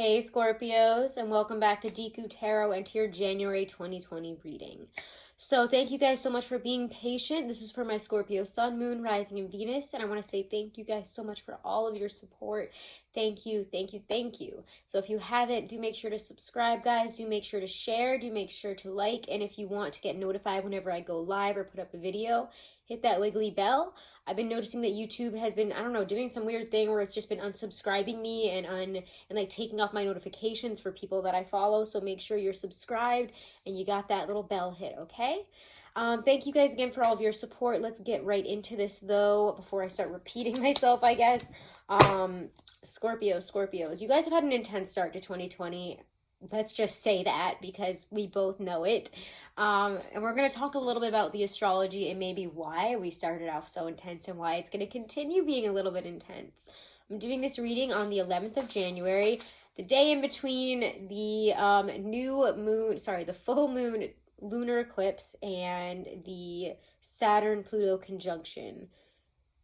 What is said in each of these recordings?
Hey Scorpios, and welcome back to Deku Tarot and to your January 2020 reading. So thank you guys so much for being patient. This is for my Scorpio Sun, Moon, Rising, and Venus, and I want to say thank you guys so much for all of your support. Thank you, thank you, thank you. So if you haven't, do make sure to subscribe, guys. Do make sure to share. Do make sure to like, and if you want to get notified whenever I go live or put up a video, hit that wiggly bell. I've been noticing that YouTube has been, I don't know, doing some weird thing where it's just been unsubscribing me and like taking off my notifications for people that I follow. So make sure you're subscribed and you got that little bell hit, okay? Thank you guys again for all of your support. Let's get right into this though, before I start repeating myself, I guess. Scorpios, you guys have had an intense start to 2020. Let's just say that because we both know it. And we're going to talk a little bit about the astrology and maybe why we started off so intense and why it's going to continue being a little bit intense. I'm doing this reading on the 11th of January, the day in between the the full moon lunar eclipse and the Saturn-Pluto conjunction.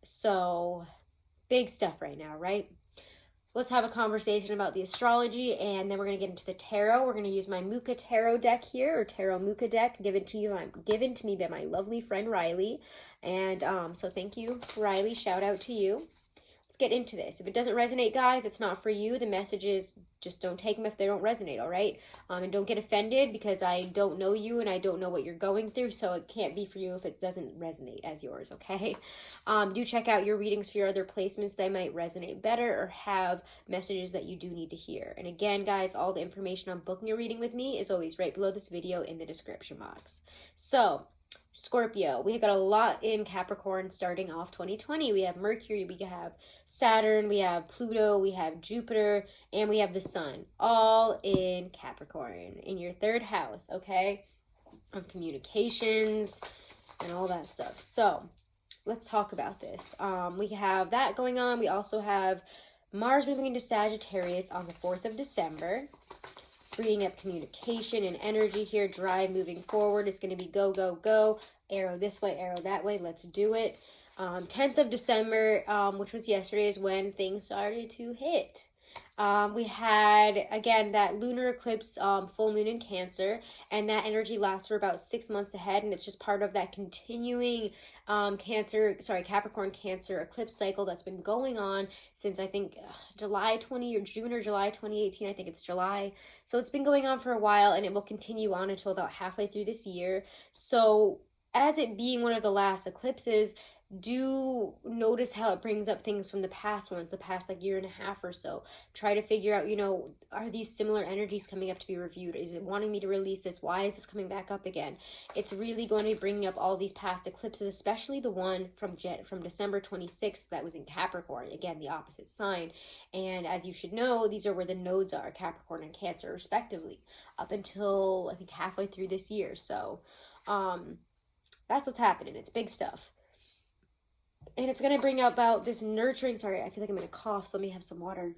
So, big stuff right now, right? Let's have a conversation about the astrology, and then we're going to get into the tarot. We're going to use my Muka Tarot deck here, or Tarot Muka deck, given to me by my lovely friend Riley. And so thank you, Riley. Shout out to you. Let's get into this. If it doesn't resonate, guys, it's not for you. The messages, just don't take them if they don't resonate, all right? And don't get offended because I don't know you and I don't know what you're going through, so it can't be for you if it doesn't resonate as yours, okay? Do check out your readings for your other placements. They might resonate better or have messages that you do need to hear. And again, guys, all the information on booking a reading with me is always right below this video in the description box. So, Scorpio, we got a lot in Capricorn starting off 2020. We have Mercury, we have Saturn, we have Pluto, we have Jupiter, and we have the Sun, all in Capricorn, in your third house, okay, of communications and all that stuff. So let's talk about this. We have that going on. We also have Mars moving into Sagittarius on the 4th of December. Freeing up communication and energy here. Drive moving forward. It's going to be go, go, go. Arrow this way, arrow that way. Let's do it. 10th of December, which was yesterday, is when things started to hit. We had, again, that lunar eclipse, full moon in Cancer, and that energy lasts for about 6 months ahead, and it's just part of that continuing Capricorn Cancer eclipse cycle that's been going on since, I think, June or July 2018. I think it's July. So it's been going on for a while, and it will continue on until about halfway through this year. So as it being one of the last eclipses, do notice how it brings up things from the past ones, the past like year and a half or so. Try to figure out, are these similar energies coming up to be reviewed? Is it wanting me to release this? Why is this coming back up again? It's really going to be bringing up all these past eclipses, especially the one from December 26th that was in Capricorn, again, the opposite sign. And as you should know, these are where the nodes are, Capricorn and Cancer respectively, up until I think halfway through this year. So that's what's happening. It's big stuff. And it's going to bring about this nurturing, sorry, I feel like I'm going to cough, so let me have some water.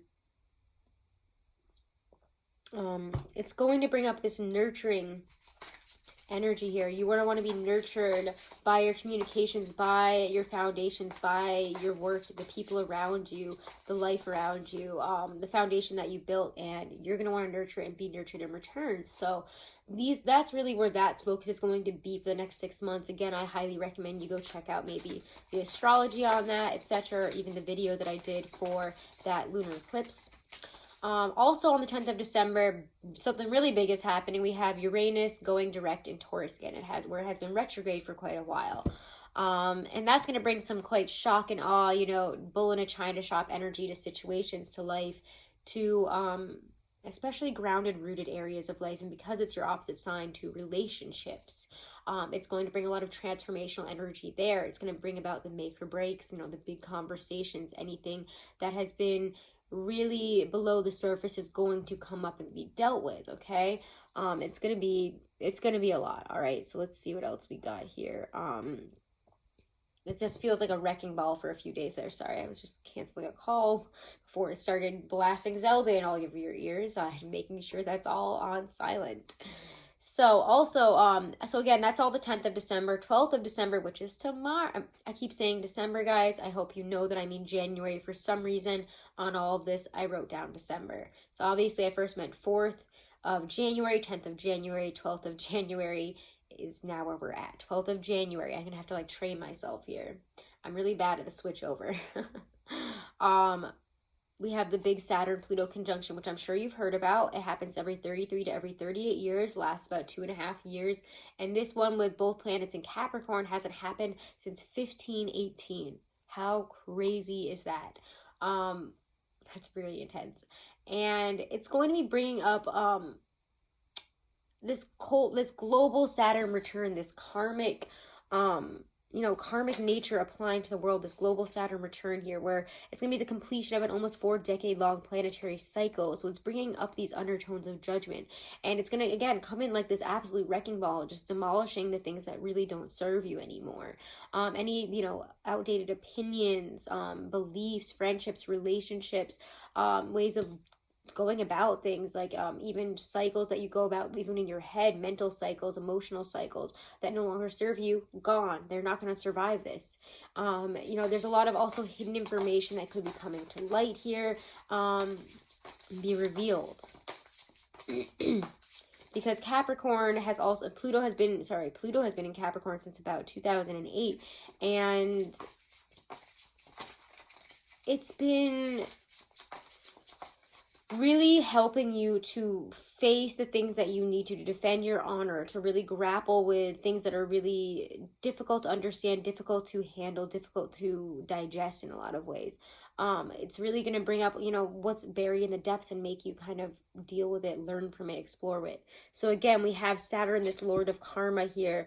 It's going to bring up this nurturing energy here. You want to be nurtured by your communications, by your foundations, by your work, the people around you, the life around you, the foundation that you built, and you're going to want to nurture and be nurtured in return. So that's really where that focus is going to be for the next 6 months. Again, I highly recommend you go check out maybe the astrology on that, etc., or even the video that I did for that lunar eclipse. Also on the 10th of December, something really big is happening. We have Uranus going direct in Taurus again. It has been retrograde for quite a while. And that's going to bring some quite shock and awe, bull in a china shop energy to situations, to life, to especially grounded, rooted areas of life. And because it's your opposite sign, to relationships. It's going to bring a lot of transformational energy there. It's going to bring about the make or breaks, the big conversations, anything that has been really below the surface is going to come up and be dealt with, okay? It's gonna be a lot. All right, so let's see what else we got here. It just feels like a wrecking ball for a few days there. Sorry, I was just canceling a call before it started blasting Zelda in all of your ears. Making sure that's all on silent. So also, so again, that's all the 10th of December, 12th of December, which is tomorrow. I keep saying December, guys. I hope you know that I mean January for some reason. on all of this, I wrote down December. So obviously I first meant 4th of January, 10th of January, 12th of January is now where we're at. 12th of January. I'm gonna have to like train myself here. I'm really bad at the switch over. We have the big Saturn-Pluto conjunction, which I'm sure you've heard about. It happens every 33 to every 38 years, lasts about 2.5 years. And this one with both planets in Capricorn hasn't happened since 1518. How crazy is that? That's really intense. And it's going to be bringing up this global Saturn return, this karmic karmic nature applying to the world, this global Saturn return here, where it's going to be the completion of an almost 4-decade-long planetary cycle. So it's bringing up these undertones of judgment. And it's going to, again, come in like this absolute wrecking ball, just demolishing the things that really don't serve you anymore. Any, outdated opinions, beliefs, friendships, relationships, ways of going about things, like even cycles that you go about even in your head, mental cycles, emotional cycles that no longer serve you, gone. They're not going to survive this. There's a lot of also hidden information that could be coming to light here, be revealed. Because Capricorn has also, Pluto has been in Capricorn since about 2008, and it's been really helping you to face the things that you need to defend your honor, to really grapple with things that are really difficult to understand, difficult to handle, difficult to digest in a lot of ways. It's really going to bring up, what's buried in the depths and make you kind of deal with it, learn from it, explore it. So again, we have Saturn, this lord of karma here,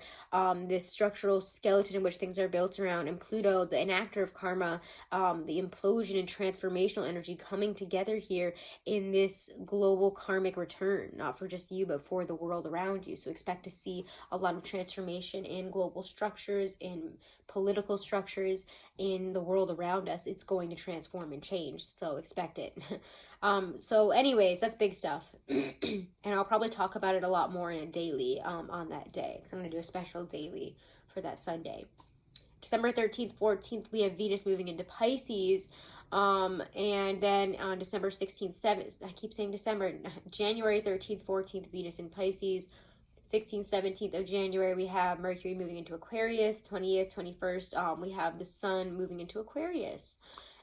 this structural skeleton in which things are built around, and Pluto, the enactor of karma, the implosion and transformational energy coming together here in this global karmic return, not for just you, but for the world around you. So expect to see a lot of transformation in global structures, in political structures, in the world around us. It's going to transform and change, so expect it. So anyways, that's big stuff. And I'll probably talk about it a lot more in a daily on that day, because I'm going to do a special daily for that Sunday. December 13th, 14th, we have Venus moving into Pisces. And then on December 16th, 7th, I keep saying December, January 13th, 14th, Venus in Pisces. 16th, 17th of January, we have Mercury moving into Aquarius. 20th, 21st, we have the Sun moving into Aquarius.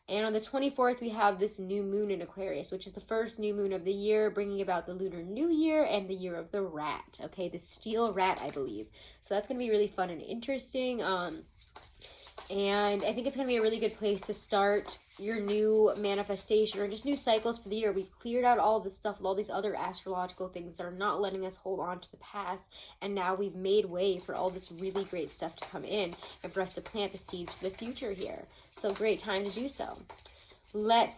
And on the 24th, we have this new moon in Aquarius, which is the first new moon of the year, bringing about the Lunar New Year and the year of the rat. Okay, the steel rat, I believe. So that's going to be really fun and interesting. And I think it's going to be a really good place to start your new manifestation or just new cycles for the year. We've cleared out all this stuff, all these other astrological things that are not letting us hold on to the past, and now we've made way for all this really great stuff to come in and for us to plant the seeds for the future here. So great time to do so.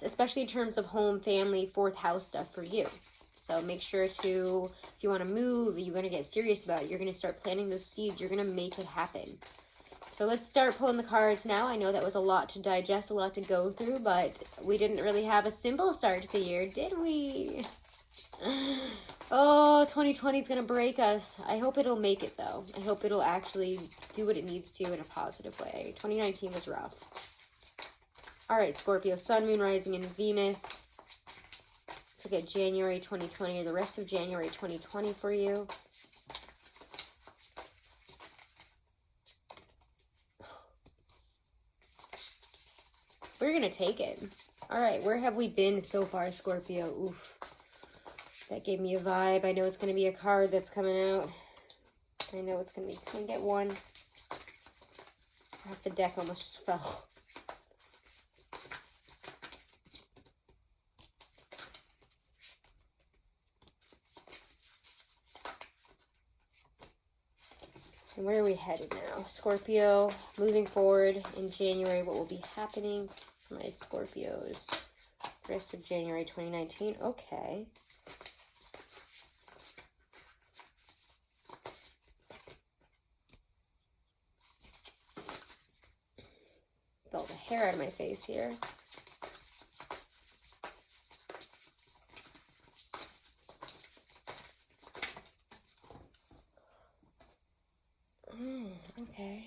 Especially in terms of home, family, 4th house stuff for you. So make sure to, if you want to move, you're going to get serious about it, you're going to start planting those seeds, you're going to make it happen. So let's start pulling the cards now. I know that was a lot to digest, a lot to go through, but we didn't really have a simple start to the year, did we? Oh, 2020 is going to break us. I hope it'll make it, though. I hope it'll actually do what it needs to in a positive way. 2019 was rough. All right, Scorpio, Sun, Moon, Rising, and Venus. Look at January 2020 or the rest of January 2020 for you. We're going to take it. All right, where have we been so far, Scorpio? Oof. That gave me a vibe. I know it's going to be a card that's coming out. I know it's going to be. Can we get one? Half the deck almost just fell. And where are we headed now? Scorpio, moving forward in January, what will be happening for my Scorpios? Rest of January 2019. Okay. With all the hair out of my face here. Okay.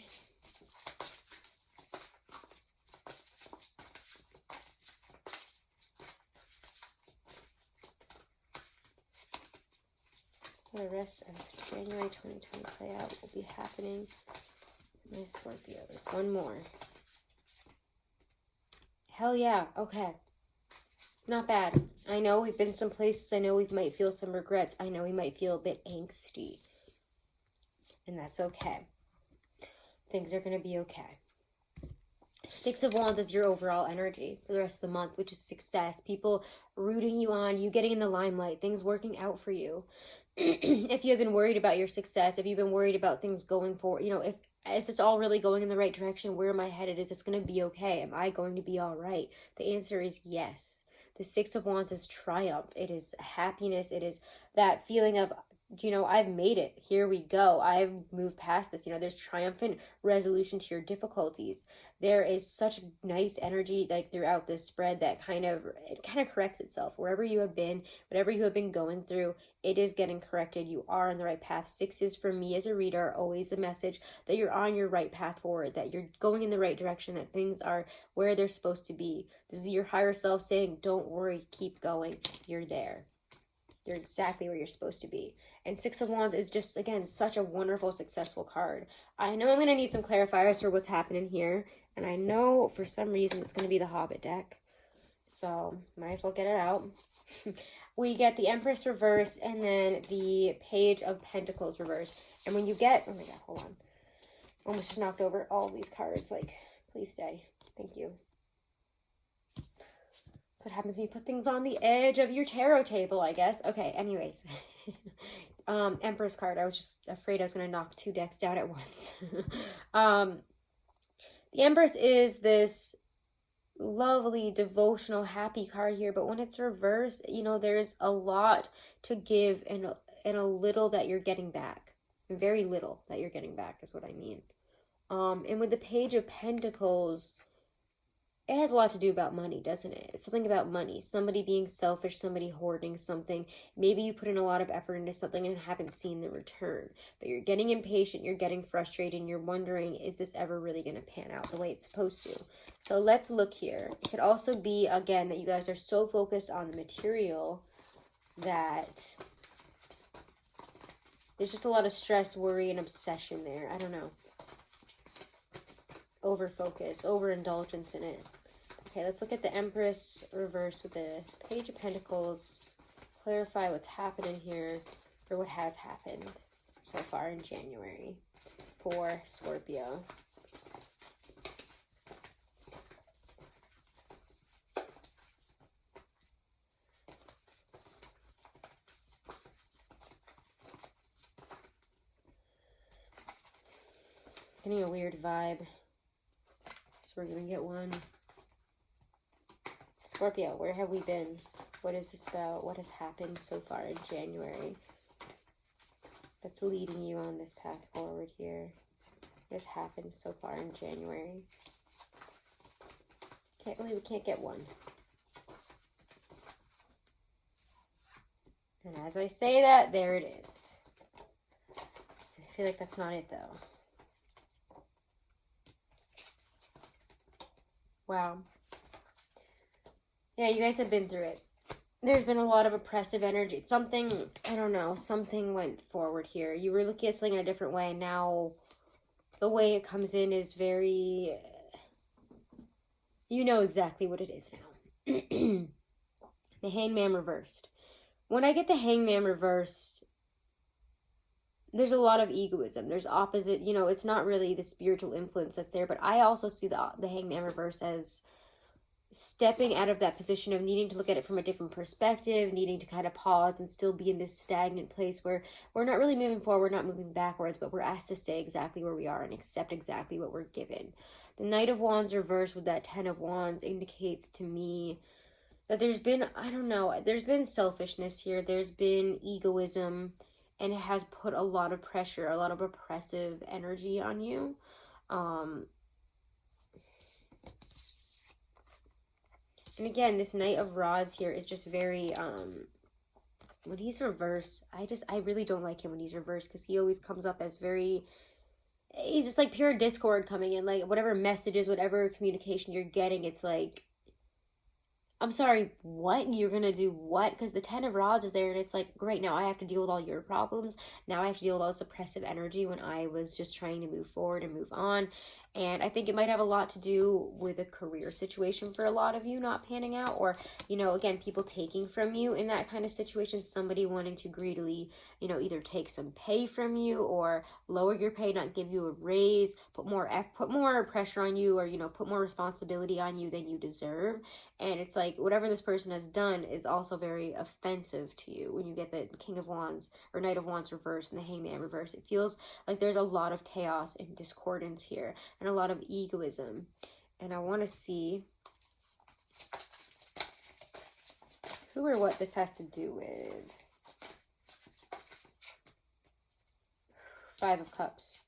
the rest of January 2020 play out, what will be happening. My Scorpios. One more. Hell yeah. Okay. Not bad. I know we've been some places. I know we might feel some regrets. I know we might feel a bit angsty. And that's okay. Things are going to be okay. Six of Wands is your overall energy for the rest of the month, which is success. People rooting you on, you getting in the limelight, things working out for you. If you have been worried about your success, if you've been worried about things going forward, is this all really going in the right direction? Where am I headed? Is this going to be okay? Am I going to be all right? The answer is yes. The Six of Wands is triumph. It is happiness. It is that feeling of, I've made it. Here we go. I've moved past this. There's triumphant resolution to your difficulties. There is such nice energy throughout this spread that it corrects itself. Wherever you have been, whatever you have been going through, it is getting corrected. You are on the right path. Sixes for me as a reader are always the message that you're on your right path forward, that you're going in the right direction, that things are where they're supposed to be. This is your higher self saying, don't worry, keep going. You're there. You're exactly where you're supposed to be. And Six of Wands is just, again, such a wonderful, successful card. I know I'm going to need some clarifiers for what's happening here. And I know for some reason it's going to be the Hobbit deck. So, might as well get it out. We get the Empress reverse and then the Page of Pentacles reverse. And when you get... Oh my god, hold on. Almost just knocked over all these cards. Please stay. Thank you. That's what happens when you put things on the edge of your tarot table, I guess. Okay, anyways. Empress card. I was just afraid I was going to knock two decks down at once. The Empress is this lovely, devotional, happy card here, but when it's reversed, there's a lot to give and a little that you're getting back. Very little that you're getting back is what I mean. And with the Page of Pentacles, it has a lot to do about money, doesn't it? It's something about money. Somebody being selfish, somebody hoarding something. Maybe you put in a lot of effort into something and haven't seen the return. But you're getting impatient, you're getting frustrated, and you're wondering, is this ever really going to pan out the way it's supposed to? So let's look here. It could also be, again, that you guys are so focused on the material that there's just a lot of stress, worry, and obsession there. I don't know. Overfocus, overindulgence in it. Okay, let's look at the Empress reverse with the Page of Pentacles. Clarify what's happening here, or what has happened so far in January for Scorpio. Getting a weird vibe. We're going to get one. Scorpio, where have we been? What is this about? What has happened so far in January that's leading you on this path forward here? What has happened so far in January? Can't believe we can't get one. And as I say that, there it is. I feel like that's not it, though. Wow. Yeah, you guys have been through it. There's been a lot of oppressive energy. Something, I don't know, something went forward here. You were looking at something in a different way. Now, the way it comes in is very... You know exactly what it is now. The Hangman reversed. When I get the Hangman reversed, there's a lot of egoism. There's opposite, it's not really the spiritual influence that's there, but I also see the Hangman reverse as stepping out of that position of needing to look at it from a different perspective, needing to kind of pause and still be in this stagnant place where we're not really moving forward, not moving backwards, but we're asked to stay exactly where we are and accept exactly what we're given. The Knight of Wands reversed with that Ten of Wands indicates to me that there's been, I don't know, there's been selfishness here, there's been egoism, and it has put a lot of pressure, a lot of oppressive energy on you. And again, this Knight of Rods here is just very, when he's reversed, I really don't like him when he's reversed, because he always comes up as he's just like pure discord coming in, like whatever messages, whatever communication you're getting, it's like, I'm sorry, what? You're gonna do what? Because the Ten of Rods is there, and it's like, great, now I have to deal with all your problems. Now I have to deal with all this oppressive energy when I was just trying to move forward and move on. And I think it might have a lot to do with a career situation for a lot of you not panning out, or, you know, again, people taking from you in that kind of situation, somebody wanting to greedily, you know, either take some pay from you or lower your pay, not give you a raise, put more pressure on you, or, you know, put more responsibility on you than you deserve. And it's like whatever this person has done is also very offensive to you. When you get the King of Wands or Knight of Wands reversed and the Hangman reversed, it feels like there's a lot of chaos and discordance here and a lot of egoism. And I want to see who or what this has to do with. Five of Cups.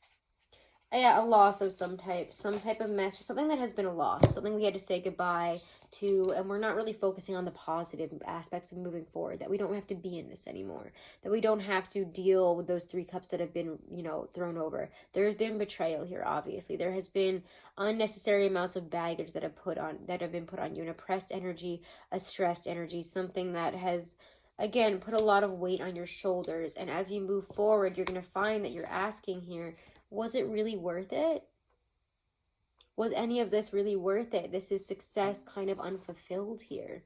Yeah, a loss of some type of mess, something that has been a loss, something we had to say goodbye to, and we're not really focusing on the positive aspects of moving forward, that we don't have to be in this anymore, that we don't have to deal with those 3 cups that have been, you know, thrown over. There's been betrayal here, obviously. There has been unnecessary amounts of baggage that have been put on you, an oppressed energy, a stressed energy, something that has, again, put a lot of weight on your shoulders. And as you move forward, you're going to find that you're asking here, was it really worth it? Was any of this really worth it? This is success kind of unfulfilled here.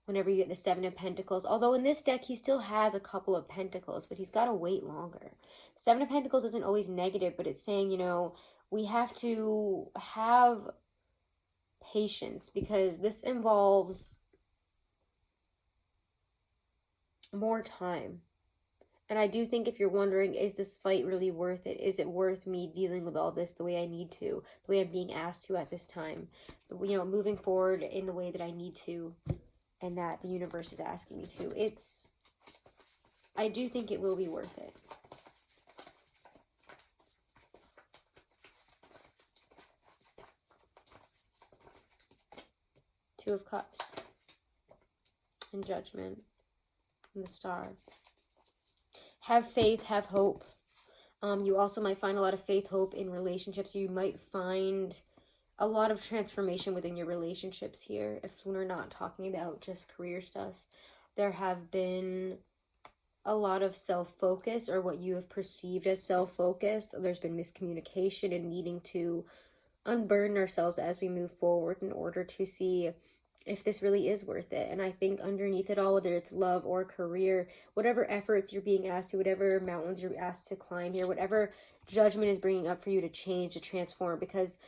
Whenever you get the Seven of Pentacles, although in this deck he still has a couple of Pentacles, but he's got to wait longer. Seven of Pentacles isn't always negative, but it's saying, you know, we have to have patience because this involves more time. And I do think if you're wondering, is this fight really worth it? Is it worth me dealing with all this the way I need to, the way I'm being asked to at this time? You know, moving forward in the way that I need to and that the universe is asking me to. I do think it will be worth it. Two of Cups and Judgment and the Star. Have faith, have hope. You also might find a lot of faith, hope in relationships. You might find a lot of transformation within your relationships here. If we're not talking about just career stuff, there have been a lot of self-focus or what you have perceived as self-focus. There's been miscommunication and needing to unburden ourselves as we move forward in order to see if this really is worth it. And I think underneath it all, whether it's love or career, whatever efforts you're being asked to, whatever mountains you're asked to climb here, whatever judgment is bringing up for you to change, to transform, because,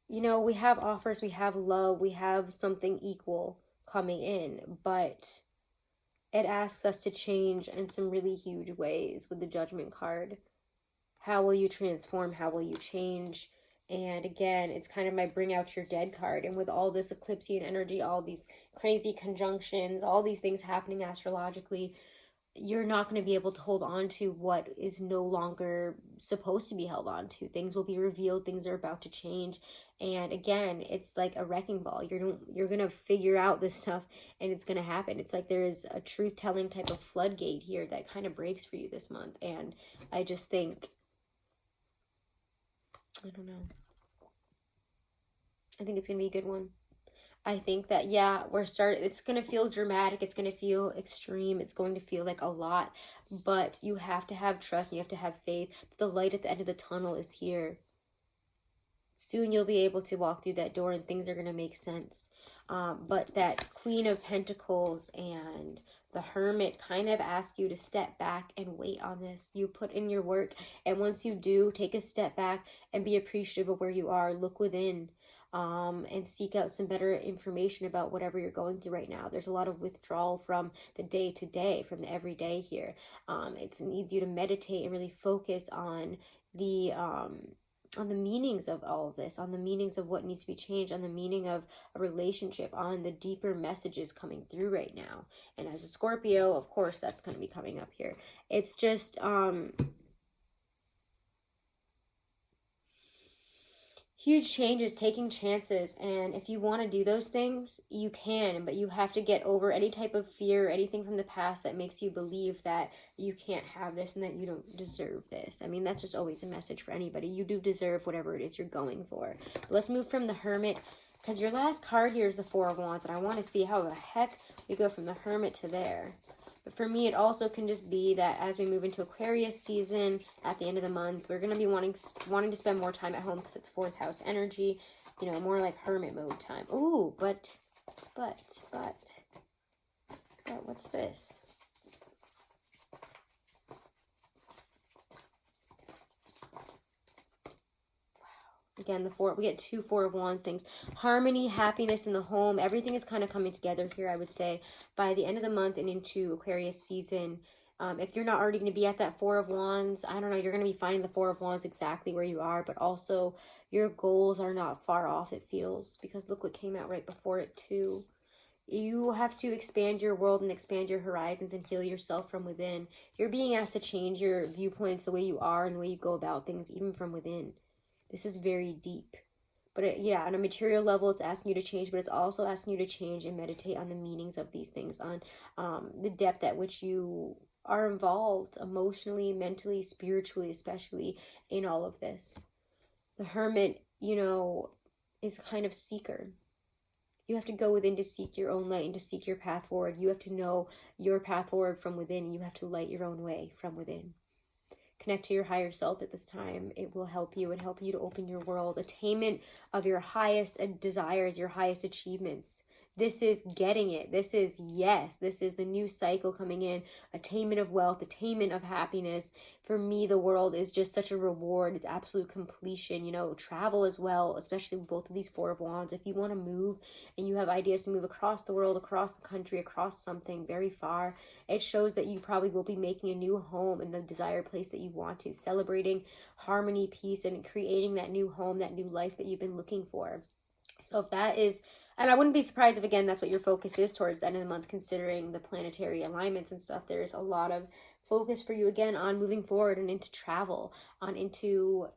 you know, we have offers, we have love, we have something equal coming in, but it asks us to change in some really huge ways with the Judgment card. How will you transform? How will you change? And again, it's kind of my bring out your dead card. And with all this eclipsean energy, all these crazy conjunctions, all these things happening astrologically, you're not going to be able to hold on to what is no longer supposed to be held on to. Things will be revealed. Things are about to change. And again, it's like a wrecking ball. You're going to figure out this stuff and it's going to happen. It's like there is a truth-telling type of floodgate here that kind of breaks for you this month. And I just think, I don't know. I think it's going to be a good one. I think that, yeah, it's going to feel dramatic. It's going to feel extreme. It's going to feel like a lot. But you have to have trust. You have to have faith. The light at the end of the tunnel is here. Soon you'll be able to walk through that door and things are going to make sense. But that Queen of Pentacles and the Hermit kind of ask you to step back and wait on this. You put in your work, and once you do, take a step back and be appreciative of where you are. Look within, and seek out some better information about whatever you're going through right now. There's a lot of withdrawal from the day-to-day, from the everyday here. It needs you to meditate and really focus on the meanings of all of this, on the meanings of what needs to be changed, on the meaning of a relationship, on the deeper messages coming through right now. And as a Scorpio, of course, that's going to be coming up here. It's just, huge changes, taking chances, and if you want to do those things, you can, but you have to get over any type of fear, anything from the past that makes you believe that you can't have this and that you don't deserve this. I mean, that's just always a message for anybody. You do deserve whatever it is you're going for. But let's move from the Hermit Because your last card here is the Four of Wands, and I want to see how the heck we go from the Hermit to there. But for me, it also can just be that as we move into Aquarius season at the end of the month, we're going to be wanting to spend more time at home because it's 4th house energy, you know, more like hermit mode time. Ooh, but what's this? Again, we get 2 Four of Wands things. Harmony, happiness in the home. Everything is kind of coming together here, I would say, by the end of the month and into Aquarius season. If you're not already going to be at that Four of Wands, I don't know, you're going to be finding the Four of Wands exactly where you are, but also your goals are not far off, it feels, because look what came out right before it too. You have to expand your world and expand your horizons and heal yourself from within. You're being asked to change your viewpoints, the way you are and the way you go about things, even from within. This is very deep. But yeah, on a material level, it's asking you to change, but it's also asking you to change and meditate on the meanings of these things, on the depth at which you are involved emotionally, mentally, spiritually, especially in all of this. The Hermit, you know, is kind of seeker. You have to go within to seek your own light and to seek your path forward. You have to know your path forward from within. You have to light your own way from within. Connect to your higher self at this time. It will help you and help you to open your world. Attainment of your highest desires, your highest achievements. This is getting it. This is yes. This is the new cycle coming in. Attainment of wealth, attainment of happiness. For me, the world is just such a reward. It's absolute completion. You know, travel as well, especially with both of these Four of Wands. If you want to move and you have ideas to move across the world, across the country, across something very far, it shows that you probably will be making a new home in the desired place that you want to. Celebrating harmony, peace, and creating that new home, that new life that you've been looking for. So if that is... And I wouldn't be surprised if, again, that's what your focus is towards the end of the month, considering the planetary alignments and stuff. There's a lot of focus for you, again, on moving forward and into travel, on into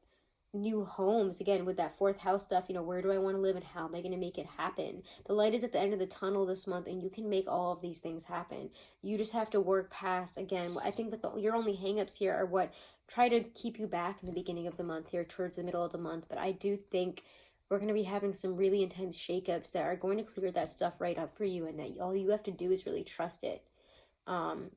new homes, again, with that 4th house stuff. You know, where do I want to live and how am I going to make it happen? The light is at the end of the tunnel this month, and you can make all of these things happen. You just have to work past, again, I think that your only hangups here are what try to keep you back in the beginning of the month here, towards the middle of the month. But I do think we're going to be having some really intense shakeups that are going to clear that stuff right up for you, and that all you have to do is really trust it. And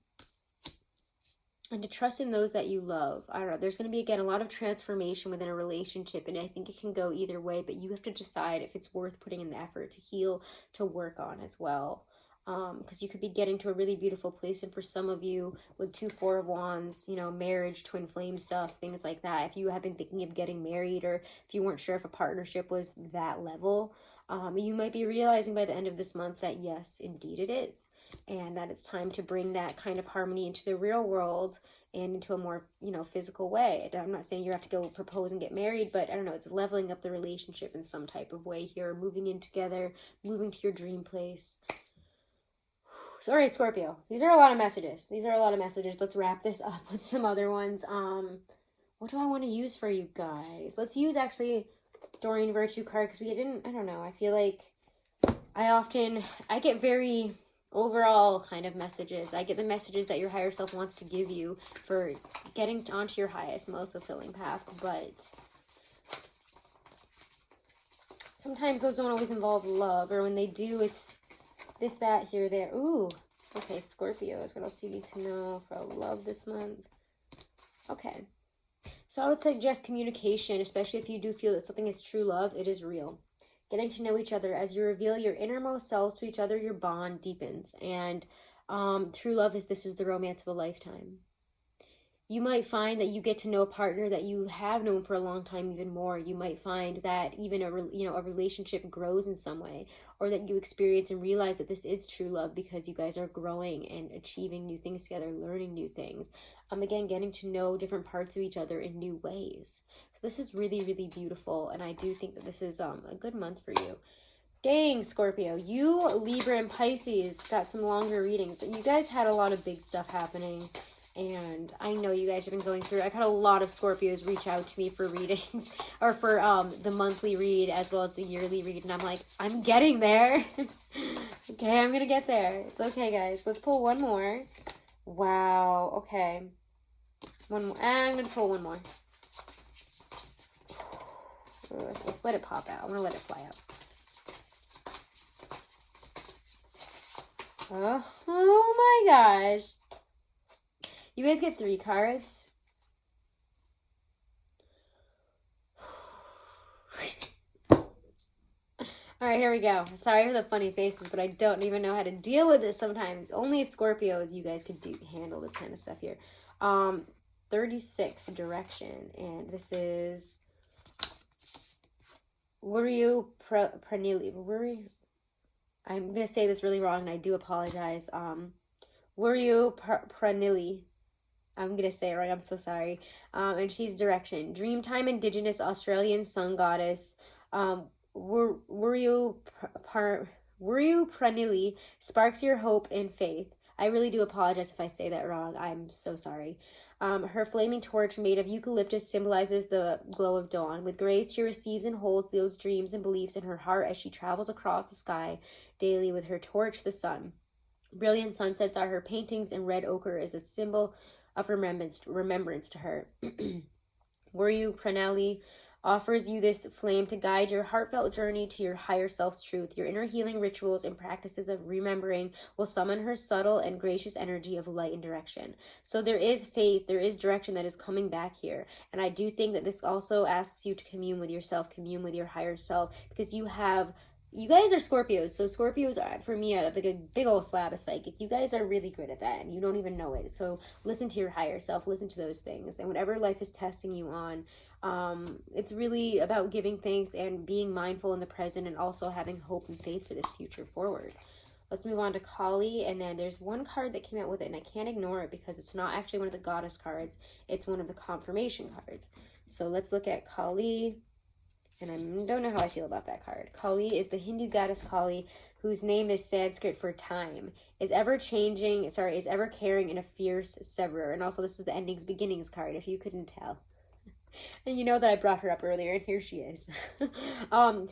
to trust in those that you love. I don't know. There's going to be, again, a lot of transformation within a relationship, and I think it can go either way, but you have to decide if it's worth putting in the effort to heal, to work on as well. Because you could be getting to a really beautiful place, and for some of you with 2 Four of Wands, you know, marriage, twin flame stuff, things like that, if you have been thinking of getting married, or if you weren't sure if a partnership was that level, you might be realizing by the end of this month that yes, indeed it is, and that it's time to bring that kind of harmony into the real world and into a more, you know, physical way. I'm not saying you have to go propose and get married, but I don't know, it's leveling up the relationship in some type of way here, moving in together, moving to your dream place. So, all right, Scorpio, these are a lot of messages. Let's wrap this up with some other ones. What do I want to use for you guys? Let's use, actually, Doreen Virtue card, because I don't know, I feel like I get very overall kind of messages. I get the messages that your higher self wants to give you for getting onto your highest, most fulfilling path, but sometimes those don't always involve love, or when they do, it's this, that, here, there. Ooh, okay, Scorpios. What else do you need to know for love this month? Okay. So I would suggest communication, especially if you do feel that something is true love. It is real. Getting to know each other. As you reveal your innermost selves to each other, your bond deepens. And true love this is the romance of a lifetime. You might find that you get to know a partner that you have known for a long time even more. You might find that even a relationship grows in some way, or that you experience and realize that this is true love because you guys are growing and achieving new things together, learning new things. Again, getting to know different parts of each other in new ways. So this is really, really beautiful, and I do think that this is a good month for you. Dang, Scorpio, you, Libra, and Pisces got some longer readings, but you guys had a lot of big stuff happening. And I know you guys have been going through. I've had a lot of Scorpios reach out to me for readings, or for the monthly read as well as the yearly read, and I'm like, I'm getting there. Okay, I'm gonna get there. It's okay, guys. Let's pull one more. Wow. Okay, one more. I'm gonna pull one more. Let's let it pop out. I'm gonna let it fly out. Oh my gosh. You guys get 3 cards. All right, here we go. Sorry for the funny faces, but I don't even know how to deal with this sometimes. Only Scorpios, you guys could handle this kind of stuff here. 36, direction. And this is... Wuryu Pranili. I'm going to say this really wrong, and I do apologize. Wuryu Pranili. I'm going to say it right. I'm so sorry. And she's direction. Dreamtime Indigenous Australian Sun Goddess. Wuryu Pranili sparks your hope and faith. I really do apologize if I say that wrong. I'm so sorry. Her flaming torch made of eucalyptus symbolizes the glow of dawn. With grace, she receives and holds those dreams and beliefs in her heart as she travels across the sky daily with her torch, the sun. Brilliant sunsets are her paintings, and red ochre is a symbol of remembrance to her. Wuryu Pranali offers you this flame to guide your heartfelt journey to your higher self's truth. Your inner healing rituals and practices of remembering will summon her subtle and gracious energy of light and direction. So there is faith, there is direction that is coming back here. And I do think that this also asks you to commune with yourself, commune with your higher self, because you guys are Scorpios, so Scorpios are, for me, like a big old slab of psychic. You guys are really good at that, and you don't even know it. So listen to your higher self, listen to those things, and whatever life is testing you on, it's really about giving thanks and being mindful in the present, and also having hope and faith for this future forward. Let's move on to Kali, and then there's one card that came out with it, and I can't ignore it because it's not actually one of the goddess cards. It's one of the confirmation cards. So let's look at Kali. And I don't know how I feel about that card. Kali is the Hindu goddess Kali, whose name is Sanskrit for time, is ever caring and a fierce severer. And also this is the endings beginnings card, if you couldn't tell. And you know that I brought her up earlier, and here she is.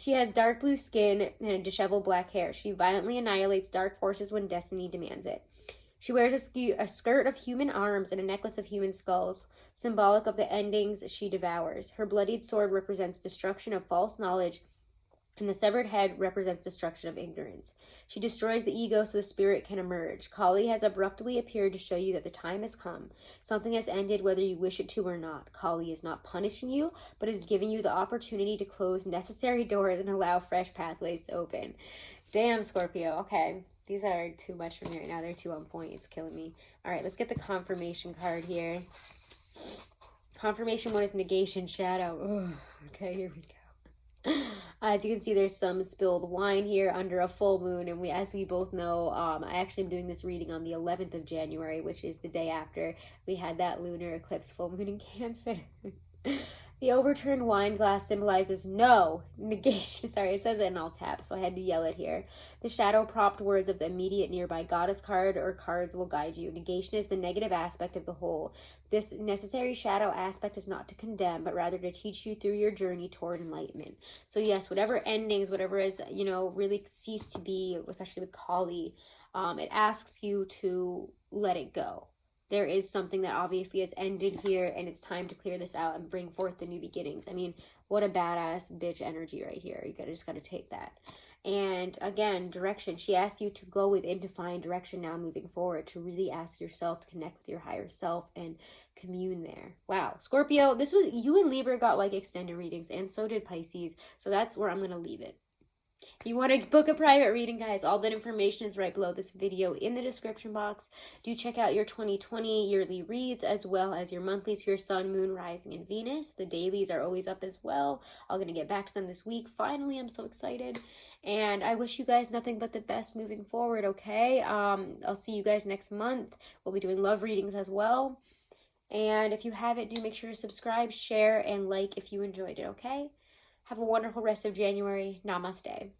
She has dark blue skin and disheveled black hair. She violently annihilates dark forces when destiny demands it. She wears a skirt of human arms and a necklace of human skulls, symbolic of the endings she devours. Her bloodied sword represents destruction of false knowledge, and the severed head represents destruction of ignorance. She destroys the ego so the spirit can emerge. Kali has abruptly appeared to show you that the time has come. Something has ended whether you wish it to or not. Kali is not punishing you, but is giving you the opportunity to close necessary doors and allow fresh pathways to open. Damn, Scorpio. Okay. These are too much for me right now. They're too on point. It's killing me. All right, let's get the confirmation card here. Confirmation 1 is negation shadow. Ugh. Okay, here we go. As you can see, there's some spilled wine here under a full moon. And as we both know, I actually am doing this reading on the 11th of January, which is the day after we had that lunar eclipse full moon in Cancer. The overturned wine glass symbolizes no negation. Sorry, it says it in all caps, so I had to yell it here. The shadow prompt words of the immediate nearby goddess card or cards will guide you. Negation is the negative aspect of the whole. This necessary shadow aspect is not to condemn, but rather to teach you through your journey toward enlightenment. So yes, whatever endings, whatever is, really ceased to be, especially with Kali, it asks you to let it go. There is something that obviously has ended here, and it's time to clear this out and bring forth the new beginnings. I mean, what a badass bitch energy right here. You just got to take that. And again, direction. She asks you to go within to find direction now moving forward, to really ask yourself to connect with your higher self and commune there. Wow. Scorpio, you and Libra got like extended readings, and so did Pisces. So that's where I'm going to leave it. If you want to book a private reading, guys, all that information is right below this video in the description box. Do check out your 2020 yearly reads as well as your monthlies for your sun, moon, rising, and Venus. The dailies are always up as well. I'm going to get back to them this week. Finally, I'm so excited. And I wish you guys nothing but the best moving forward, okay? I'll see you guys next month. We'll be doing love readings as well. And if you haven't, do make sure to subscribe, share, and like if you enjoyed it, okay? Have a wonderful rest of January. Namaste.